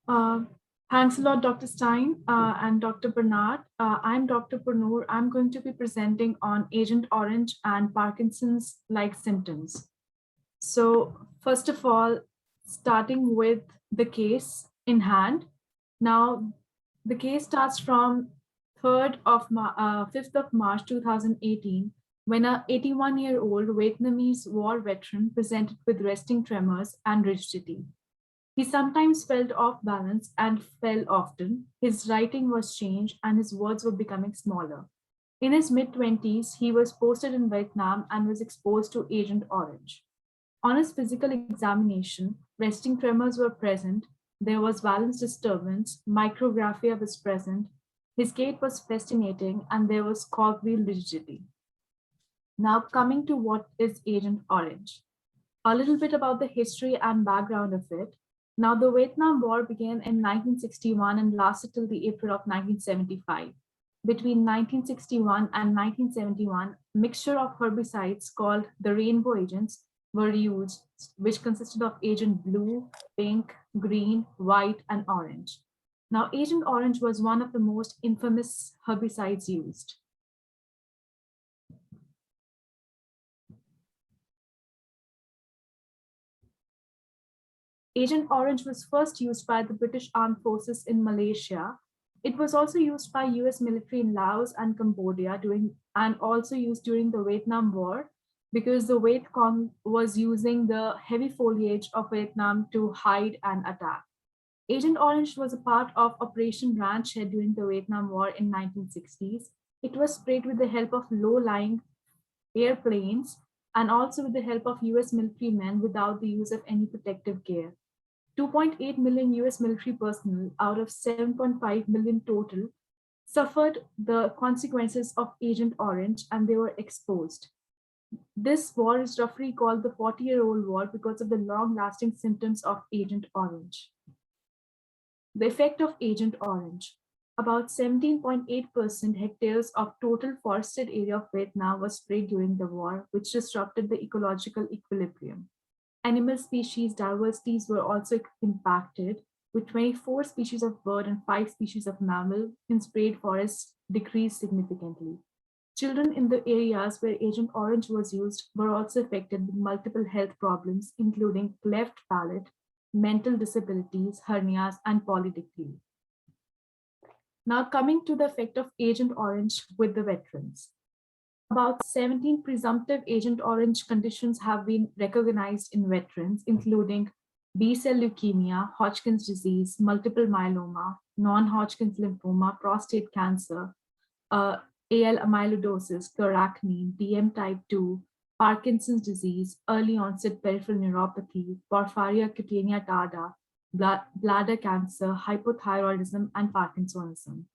Uh, Thanks a lot, Dr. Stein and Dr. Bernard. I'm Dr. Punoor. I'm going to be presenting on Agent Orange and Parkinson's like symptoms. So first of all, starting with the case in hand. Now, the case starts from 5th of March 2018, when a 81-year-old Vietnamese war veteran presented with resting tremors and rigidity. He sometimes felt off balance and fell often. His writing was changed and his words were becoming smaller. In his mid 20s, he was posted in Vietnam and was exposed to Agent Orange. On his physical examination, resting tremors were present, there was balance disturbance, micrographia was present, his gait was fascinating, and there was cogwheel rigidity. Now, coming to what is Agent Orange. A little bit about the history and background of it. Now, the Vietnam War began in 1961 and lasted till the April of 1975. Between 1961 and 1971, a mixture of herbicides called the rainbow agents were used, which consisted of Agent Blue, Pink, Green, White, and Orange. Now, Agent Orange was one of the most infamous herbicides used. Agent Orange was first used by the British Armed Forces in Malaysia. It was also used by US military in Laos and Cambodia and also used during the Vietnam War because the Viet Cong was using the heavy foliage of Vietnam to hide and attack. Agent Orange was a part of Operation Ranch Head during the Vietnam War in 1960s. It was sprayed with the help of low-lying airplanes and also with the help of US military men without the use of any protective gear. 2.8 million US military personnel out of 7.5 million total suffered the consequences of Agent Orange and they were exposed. This war is roughly called the 40-year-old war because of the long-lasting symptoms of Agent Orange. The effect of Agent Orange. About 17.8% hectares of total forested area of Vietnam was sprayed during the war, which disrupted the ecological equilibrium. Animal species diversities were also impacted, with 24 species of bird and 5 species of mammal in sprayed forests decreased significantly. Children in the areas where Agent Orange was used were also affected with multiple health problems, including cleft palate, mental disabilities, hernias, and polydactyly. Now coming to the effect of Agent Orange with the veterans. About 17 presumptive Agent Orange conditions have been recognized in veterans, including B-cell leukemia, Hodgkin's disease, multiple myeloma, non-Hodgkin's lymphoma, prostate cancer, AL amyloidosis, chloracne, DM type 2, Parkinson's disease, early onset peripheral neuropathy, porphyria cutaneous tarda, bladder cancer, hypothyroidism, and Parkinsonism.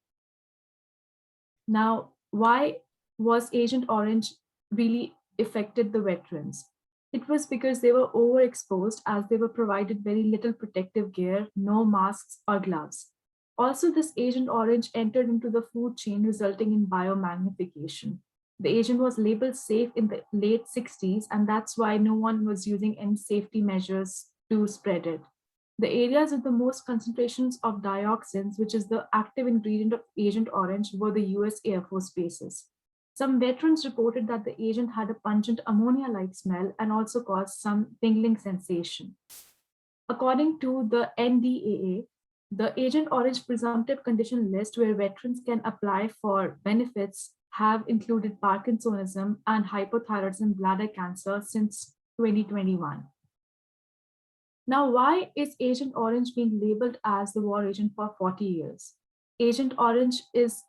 Now, why was Agent Orange really affected the veterans? It was because they were overexposed as they were provided very little protective gear, no masks or gloves. Also, this Agent Orange entered into the food chain, resulting in biomagnification. The agent was labeled safe in the late 60s, and that's why no one was using any safety measures to spread it. The areas with the most concentrations of dioxins, which is the active ingredient of Agent Orange, were the US Air Force bases. Some veterans reported that the agent had a pungent ammonia-like smell and also caused some tingling sensation. According to the NDAA, the Agent Orange presumptive condition list where veterans can apply for benefits have included Parkinsonism and hypothyroidism bladder cancer since 2021. Now, why is Agent Orange being labeled as the war agent for 40 years? Agent Orange is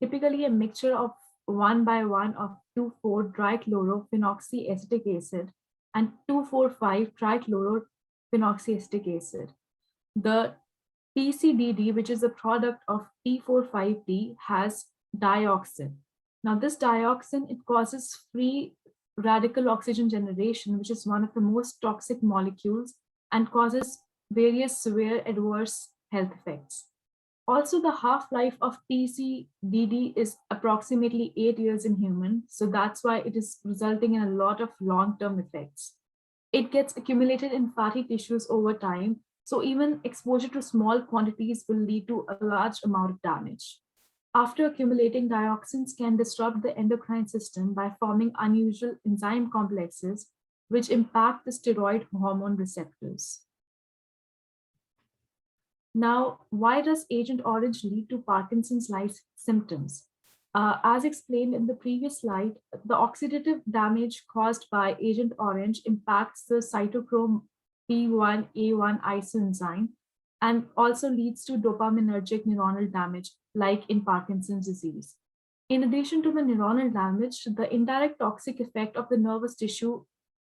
typically a mixture of 1:1 of 2,4-dichlorophenoxyacetic acid and 2,4,5-trichlorophenoxyacetic acid. The TCDD, which is a product of T4,5-D, has dioxin. Now, this dioxin, it causes free radical oxygen generation, which is one of the most toxic molecules and causes various severe adverse health effects. Also, the half-life of TCDD is approximately 8 years in human, so that's why it is resulting in a lot of long-term effects. It gets accumulated in fatty tissues over time, So even exposure to small quantities will lead to a large amount of damage. After accumulating, dioxins can disrupt the endocrine system by forming unusual enzyme complexes, which impact the steroid hormone receptors. Now, why does Agent Orange lead to Parkinson's-like symptoms? As explained in the previous slide, the oxidative damage caused by Agent Orange impacts the cytochrome P1A1 isoenzyme and also leads to dopaminergic neuronal damage, like in Parkinson's disease. In addition to the neuronal damage, the indirect toxic effect of the nervous tissue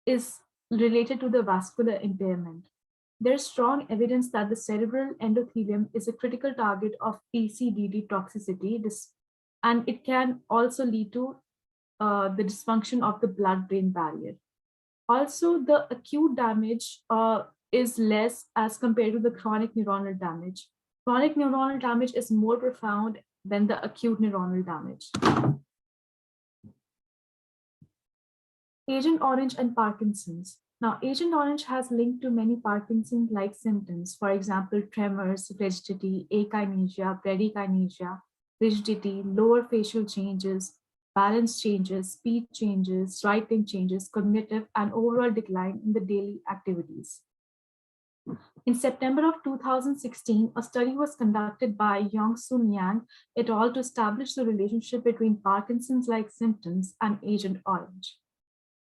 is related to the vascular impairment. There's strong evidence that the cerebral endothelium is a critical target of PCDD toxicity, and it can also lead to the dysfunction of the blood-brain barrier. Also, the acute damage is less as compared to the chronic neuronal damage. Chronic neuronal damage is more profound than the acute neuronal damage. Agent Orange and Parkinson's. Now, Agent Orange has linked to many Parkinson-like symptoms, for example, tremors, rigidity, akinesia, bradykinesia, rigidity, lower facial changes, balance changes, speech changes, writing changes, cognitive, and overall decline in the daily activities. In September of 2016, a study was conducted by Yong-Sun Yang et al. To establish the relationship between Parkinson's-like symptoms and Agent Orange.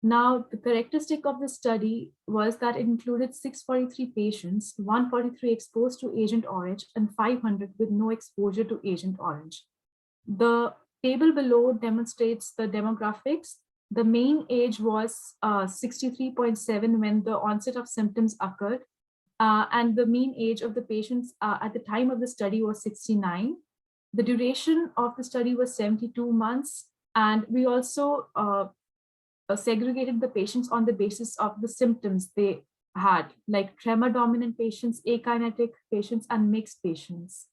Now, the characteristic of the study was that it included 643 patients, 143 exposed to Agent Orange, and 500 with no exposure to Agent Orange. The table below demonstrates the demographics. The mean age was 63.7 when the onset of symptoms occurred, and the mean age of the patients at the time of the study was 69. The duration of the study was 72 months, and we also segregated the patients on the basis of the symptoms they had, like tremor dominant patients, akinetic patients, and mixed patients.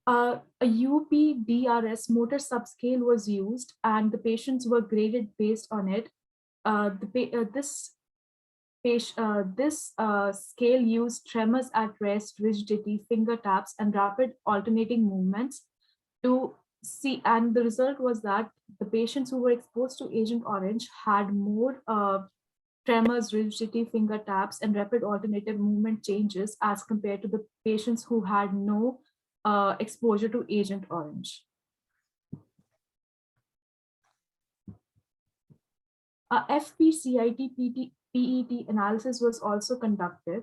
A UPDRS motor subscale was used, and the patients were graded based on it. This scale used tremors at rest, rigidity, finger taps, and rapid alternating movements to see, and the result was that the patients who were exposed to Agent Orange had more tremors, rigidity, finger taps, and rapid alternative movement changes as compared to the patients who had no exposure to Agent Orange. A FP-CIT PET analysis was also conducted,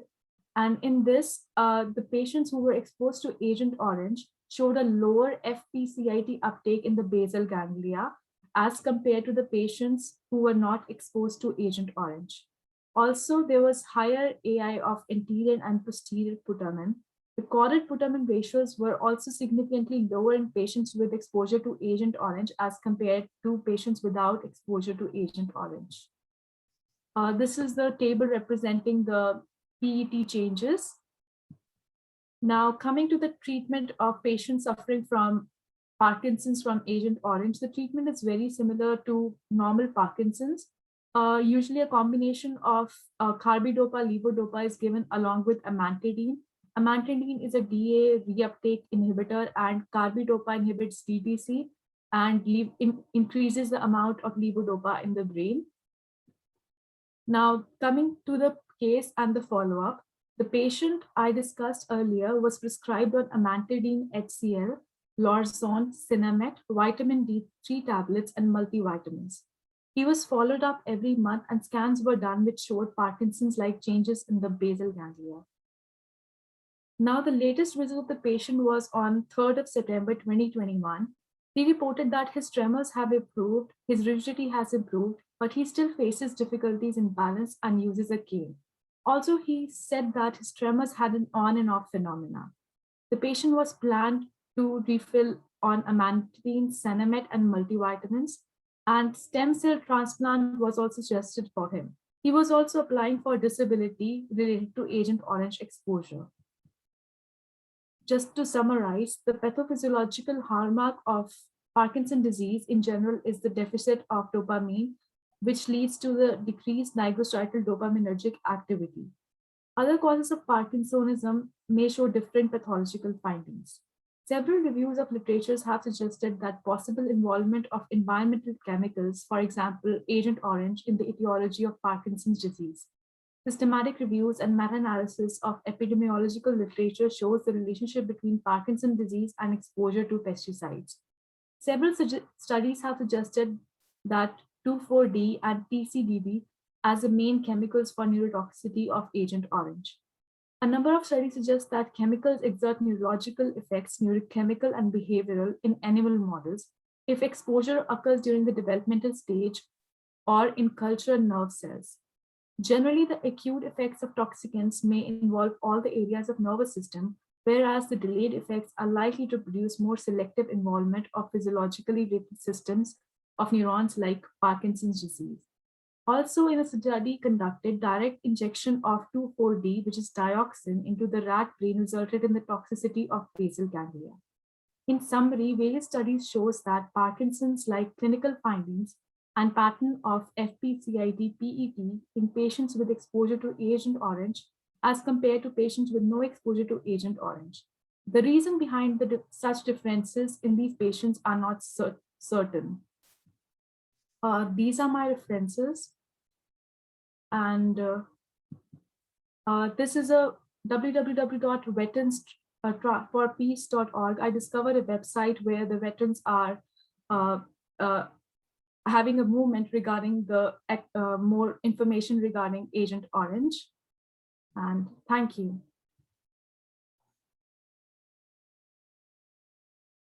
and in this, the patients who were exposed to Agent Orange showed a lower FP-CIT uptake in the basal ganglia as compared to the patients who were not exposed to Agent Orange. Also, there was higher AI of anterior and posterior putamen. The caudate putamen ratios were also significantly lower in patients with exposure to Agent Orange as compared to patients without exposure to Agent Orange. This is the table representing the PET changes. Now, coming to the treatment of patients suffering from Parkinson's from Agent Orange, the treatment is very similar to normal Parkinson's. Usually a combination of carbidopa, levodopa is given along with amantadine. Amantadine is a DA reuptake inhibitor, and carbidopa inhibits DTC and increases the amount of levodopa in the brain. Now, coming to the case and the follow-up, the patient I discussed earlier was prescribed on amantadine HCl, Lorazone, Cinemet, vitamin D3 tablets, and multivitamins. He was followed up every month, and scans were done which showed Parkinson's-like changes in the basal ganglia. Now, the latest visit of the patient was on 3rd of September 2021. He reported that his tremors have improved, his rigidity has improved, but he still faces difficulties in balance and uses a cane. Also, he said that his tremors had an on and off phenomena. The patient was planned to refill on amantadine, Cinemet, and multivitamins, and stem cell transplant was also suggested for him. He was also applying for disability related to Agent Orange exposure. Just to summarize, the pathophysiological hallmark of Parkinson's disease in general is the deficit of dopamine, which leads to the decreased nigrostriatal dopaminergic activity. Other causes of Parkinsonism may show different pathological findings. Several reviews of literatures have suggested that possible involvement of environmental chemicals, for example, Agent Orange, in the etiology of Parkinson's disease. Systematic reviews and meta-analysis of epidemiological literature shows the relationship between Parkinson's disease and exposure to pesticides. Several studies have suggested that 2,4-D and TCDD as the main chemicals for neurotoxicity of Agent Orange. A number of studies suggest that chemicals exert neurological effects, neurochemical and behavioral, in animal models if exposure occurs during the developmental stage or in cultural nerve cells. Generally, the acute effects of toxicants may involve all the areas of nervous system, whereas the delayed effects are likely to produce more selective involvement of physiologically related systems of neurons like Parkinson's disease. Also, in a study conducted, direct injection of 2,4-D, which is dioxin, into the rat brain resulted in the toxicity of basal ganglia. In summary, various studies shows that Parkinson's-like clinical findings and pattern of FP-CIT PET in patients with exposure to Agent Orange as compared to patients with no exposure to Agent Orange. The reason behind such differences in these patients are not certain. These are my references, and this is a www.veteransforpeace.org. I discovered a website where the veterans are uh, uh, having a movement regarding the more information regarding Agent Orange. And thank you.